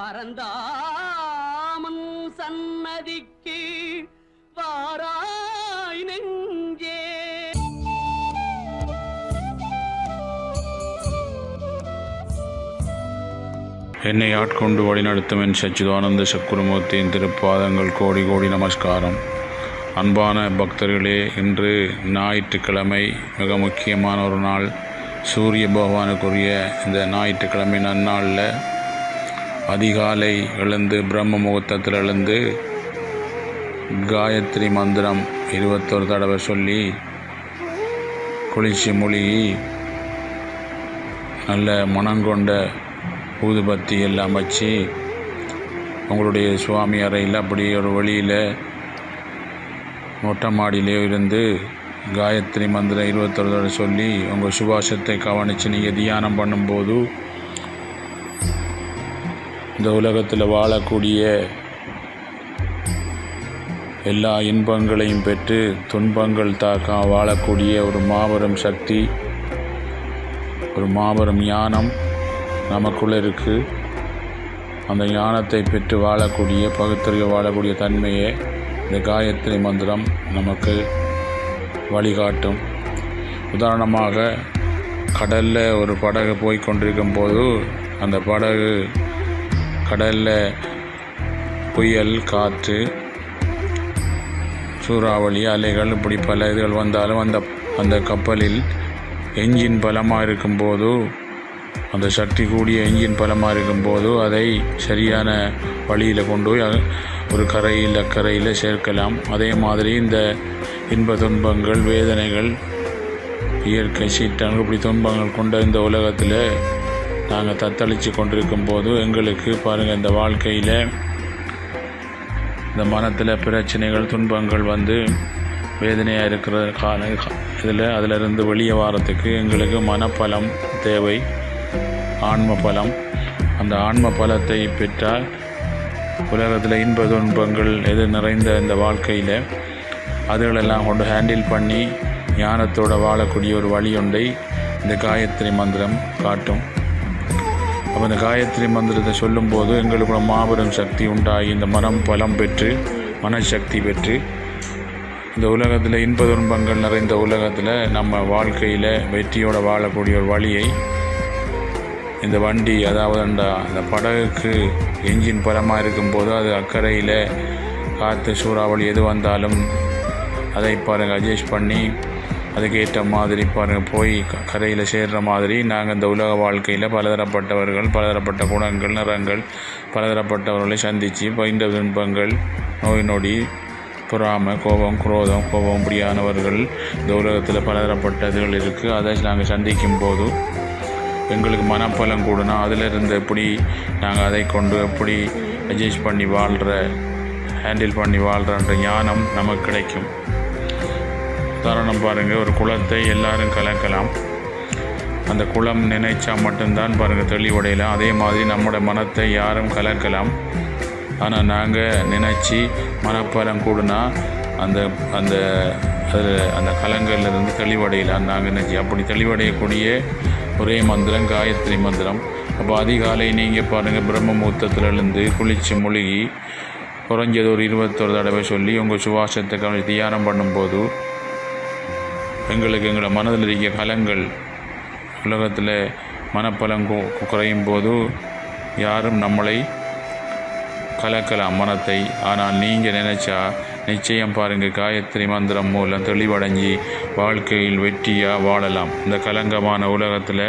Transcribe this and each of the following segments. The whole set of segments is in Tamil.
பரந்தாமன் சன்னதிக்கு வாராய் நெஞ்சே. என்னை ஆட்கொண்டு வழிநடத்தும் என் சச்சிதானந்த சக்குருமூர்த்தியின் திருப்பாதங்கள் கோடி கோடி நமஸ்காரம். அன்பான பக்தர்களே, இன்று ஞாயிற்றுக்கிழமை, மிக முக்கியமான ஒரு நாள். சூரிய பகவானுக்குரிய இந்த ஞாயிற்றுக்கிழமை நன்னாளில் அதிகாலை எழுந்து பிரம்ம முகூர்த்தத்தில் எழுந்து காயத்ரி மந்திரம் 21 தடவை சொல்லி குளிச்சு மூழ்கி நல்ல மனங்கொண்ட ஊதுபத்தி எல்லாம் வச்சு உங்களுடைய சுவாமி அறையில் அப்படி ஒரு வழியில் மொட்டை மாடியிலே இருந்து காயத்ரி மந்திரம் 21 தடவை சொல்லி உங்கள் சுபாஷத்தை கவனித்து நீங்கள் தியானம் பண்ணும்போது இந்த உலகத்தில் வாழக்கூடிய எல்லா இன்பங்களையும் பெற்று துன்பங்கள் தாக்க வாழக்கூடிய ஒரு மாபெரும் சக்தி, ஒரு மாபெரும் ஞானம் நமக்குள்ளே இருக்குது. அந்த ஞானத்தை பெற்று வாழக்கூடிய, பகுத்தறிவு வாழக்கூடிய தன்மையை இந்த காயத்ரி மந்திரம் நமக்கு வழிகாட்டும். உதாரணமாக, கடலில் ஒரு படகு போய் கொண்டிருக்கும் போது அந்த படகு கடலில் புயல், காற்று, சூறாவளி, அலைகள் இப்படி பல இதுகள் வந்தாலும் அந்த கப்பலில் என்ஜின் பலமாக இருக்கும்போது, அந்த சக்தி கூடிய என்ஜின் பலமாக இருக்கும்போது அதை சரியான வழியில் கொண்டு போய் ஒரு கரையில் அக்கறையில் சேர்க்கலாம். அதே மாதிரி இந்த இன்ப துன்பங்கள், வேதனைகள், இயற்கை சீற்றங்கள், இப்படி துன்பங்கள் கொண்ட இந்த உலகத்தில் நாங்கள் தத்தளித்து கொண்டிருக்கும் போது எங்களுக்கு பாருங்கள், இந்த வாழ்க்கையில் இந்த மனத்தில் பிரச்சனைகள், துன்பங்கள் வந்து வேதனையாக இருக்கிற அதிலிருந்து வெளியே வாரத்துக்கு எங்களுக்கு மனப்பலம் தேவை, ஆன்ம பலம். அந்த ஆன்ம பலத்தை பெற்றால் உலகத்தில் இன்ப துன்பங்கள் எது நிறைந்த இந்த வாழ்க்கையில் அதுகளெல்லாம் கொண்டு ஹேண்டில் பண்ணி ஞானத்தோடு வாழக்கூடிய ஒரு வழி ஒன்றை இந்த காயத்ரி மந்திரம் காட்டும். அப்போ இந்த காயத்ரி மந்திரத்தை சொல்லும்போது எங்களுக்கு மாபெரும் சக்தி உண்டாகி இந்த மனம் பலம் பெற்று, மனசக்தி பெற்று, இந்த உலகத்தில் இன்ப துன்பங்கள் நிறைந்த உலகத்தில் நம்ம வாழ்க்கையில் வெற்றியோடு வாழக்கூடிய ஒரு வழியை இந்த வண்டி, அதாவது அந்த படகுக்கு என்ஜின் பலமாக இருக்கும்போது அது அக்கறையில் காற்று, சூறாவளி எது வந்தாலும் அதை பாருங்கள் அட்ஜஸ்ட் பண்ணி அதுக்கேற்ற மாதிரி பாருங்கள் போய் கரையில் சேர்கிற மாதிரி நாங்கள் இந்த உலக வாழ்க்கையில் பலதரப்பட்டவர்கள், பலதரப்பட்ட குணங்கள், நிறங்கள், பலதரப்பட்டவர்களை சந்தித்து பயின்ற துன்பங்கள், நோய் நொடி, பொறாமை, கோபம், குரோதம், கோபம் இப்படியானவர்கள் இந்த உலகத்தில் பலதரப்பட்டதுகள் இருக்குது. அதை நாங்கள் சந்திக்கும் போது எங்களுக்கு மனப்பலம் கூடனா அதிலிருந்து எப்படி நாங்கள் அதை கொண்டு எப்படி அட்ஜஸ்ட் பண்ணி வாழ்கிற, ஹேண்டில் பண்ணி வாழ்கிறன்ற ஞானம் நமக்கு கிடைக்கும். உதாரணம் பாருங்கள், ஒரு குளத்தை எல்லாரும் கலக்கலாம். அந்த குளம் நினைச்சா மட்டும்தான் பாருங்கள் தெளிவடையலாம். அதே மாதிரி நம்மளோட மனத்தை யாரும் கலக்கலாம். ஆனால் நாங்கள் நினச்சி மனப்பலம் கூடனா அந்த அந்த அந்த கலங்கள்லேருந்து தெளிவடையலாம். நாங்கள் நினச்சி அப்படி தெளிவடையக்கூடிய ஒரே மந்திரம் காயத்ரி மந்திரம். அப்போ அதிகாலை நீங்கள் பாருங்கள் பிரம்ம முகூர்த்தத்தில் எழுந்து குளித்து மூழ்கி குறைஞ்சது ஒரு 21 தடவை சொல்லி உங்கள் சுவாசத்தை கவனித்து தியானம் பண்ணும்போது எங்களை மனதில் இருக்க கலங்கள், உலகத்தில் மனப்பலம் குறையும் போது யாரும் நம்மளை கலக்கலாம் மனத்தை. ஆனால் நீங்கள் நினச்சா நிச்சயம் பாருங்கள், காயத்ரி மந்திரம் மூலம் தெளிவடைஞ்சி வாழ்க்கையில் வெற்றியாக வாழலாம். இந்த கலங்கமான உலகத்தில்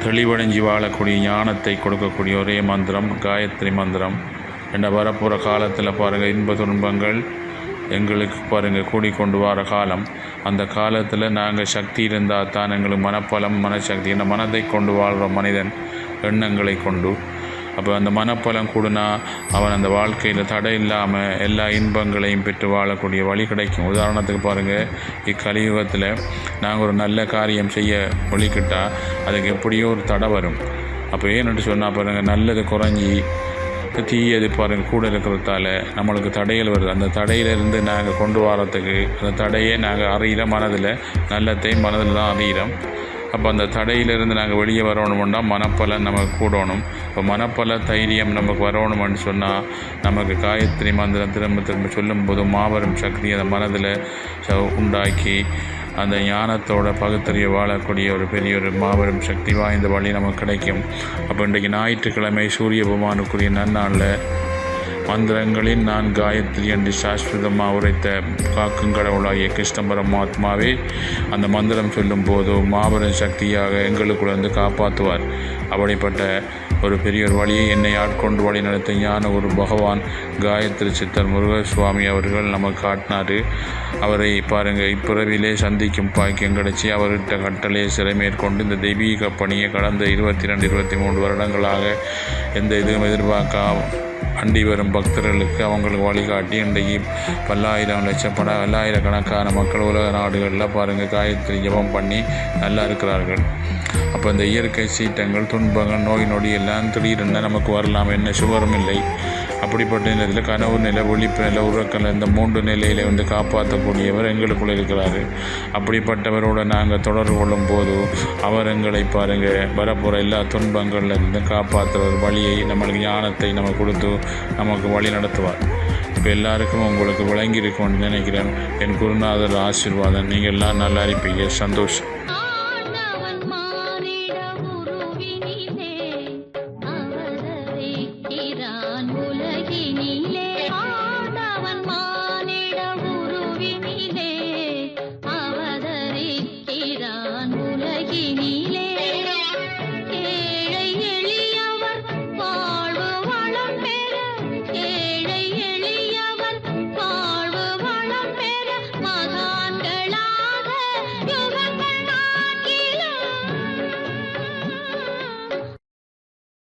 தெளிவடைஞ்சி வாழக்கூடிய ஞானத்தை கொடுக்கக்கூடிய ஒரே மந்திரம் காயத்ரி மந்திரம். என்ற வரப்புற காலத்தில் பாருங்கள் இன்ப துன்பங்கள் எங்களுக்கு பாருங்கள் கூடிக்கொண்டு வர காலம். அந்த காலத்தில் நாங்கள் சக்தி இருந்தால் தான் எங்களுக்கு மனப்பலம், மனசக்தி, இந்த மனதை கொண்டு வாழ்கிற மனிதன் எண்ணங்களை கொண்டு. அப்போ அந்த மனப்பலம் கூடனா அவன் அந்த வாழ்க்கையில் தடை இல்லாமல் எல்லா இன்பங்களையும் பெற்று வாழக்கூடிய வழி கிடைக்கும். உதாரணத்துக்கு பாருங்கள், இக்கலியுகத்தில் நாங்கள் ஒரு நல்ல காரியம் செய்ய ஒழிக்கிட்டால் அதுக்கு எப்படியோ ஒரு தடை வரும். அப்போ ஏன்னு சொன்னால் பாருங்கள், நல்லது குறைஞ்சி தீயது பாருங்கள் கூட இருக்கிறதால நம்மளுக்கு தடைகள் வருது. அந்த தடையிலிருந்து நாங்கள் கொண்டு வரத்துக்கு அந்த தடையை நாங்கள் அறியிற மனதில் நல்லத்தை மனதில் தான் அறிகிறோம். அப்போ அந்த தடையிலிருந்து நாங்கள் வெளியே வரணும்னா மனப்பலன் நமக்கு கூடணும். இப்போ மனப்பல தைரியம் நமக்கு வரணும்னு சொன்னால் நமக்கு காயத்ரி மந்திரம் திரும்ப திரும்ப சொல்லும்போது மாபெரும் சக்தி அந்த மனதில் உண்டாக்கி அந்த ஞானத்தோட பகுத்தறிய வாழக்கூடிய ஒரு பெரிய ஒரு மாபெரும் சக்தி வாய்ந்த வழி நமக்கு கிடைக்கும். அப்போ இன்றைக்கு ஞாயிற்றுக்கிழமை சூரிய பகவானுக்குரிய நன்னாளில் மந்திரங்களில் நான் காயத்ரி என்று சாஸ்வதமாக உரைத்த காக்கும் கடவுளாகிய கிருஷ்ண பரமாத்மாவே அந்த மந்திரம் சொல்லும் போது மாபெரும் சக்தியாக எங்களுக்குள்ள வந்து காப்பாற்றுவார். அப்படிப்பட்ட ஒரு பெரிய ஒரு வழியை என்னை ஆட்கொண்டு வழி நடத்த ஞான ஒரு பகவான் காயத்ரி சித்தர் முருகசுவாமி அவர்கள் நமக்கு காட்டினார். அவரை பாருங்கள், இப்பிறவிலே சந்திக்கும் பாக்கியம் கிடைச்சி அவர்கிட்ட கட்டளையை சிறை மேற்கொண்டு இந்த தெய்வீக பணியை கடந்த 22-23 வருடங்களாக எந்த இதுவும் எதிர்பார்க்காம அண்டி வரும் பக்தர்களுக்கு அவங்களுக்கு வழிகாட்டி இன்றைக்கு பல்லாயிரம் லட்சம் பல்லாயிரக்கணக்கான மக்கள் உலக நாடுகளில் பாருங்கள் காயத்ரி ஜபம் பண்ணி நல்லா இருக்கிறார்கள். அப்போ இந்த இயற்கை சீற்றங்கள், துன்பங்கள், நோய் நொடி எல்லாம் திடீரென நமக்கு வரலாம். என்ன சுவரும் இல்லை. அப்படிப்பட்ட நிலையில் கனவு நிலை, விழிப்பு நிலை, உறக்கல் இந்த 3 நிலையில் வந்து காப்பாற்றக்கூடியவர் எங்களுக்குள்ள இருக்கிறார். அப்படிப்பட்டவரோடு நாங்கள் தொடர்பு கொள்ளும் போது அவர் எங்களை பாருங்கள் வரப்போகிற எல்லா துன்பங்கள்லேருந்து காப்பாற்றுற வழியை நம்மளுக்கு ஞானத்தை நம்ம கொடுத்து நமக்கு வழி நடத்துவார். இப்போ எல்லாருக்கும் உங்களுக்கு விளங்கி இருக்கும்னு நினைக்கிறேன். என் குருநாதர் ஆசீர்வாதம். நீங்கள் எல்லாம் நல்லா இருப்பீங்க. சந்தோஷம்.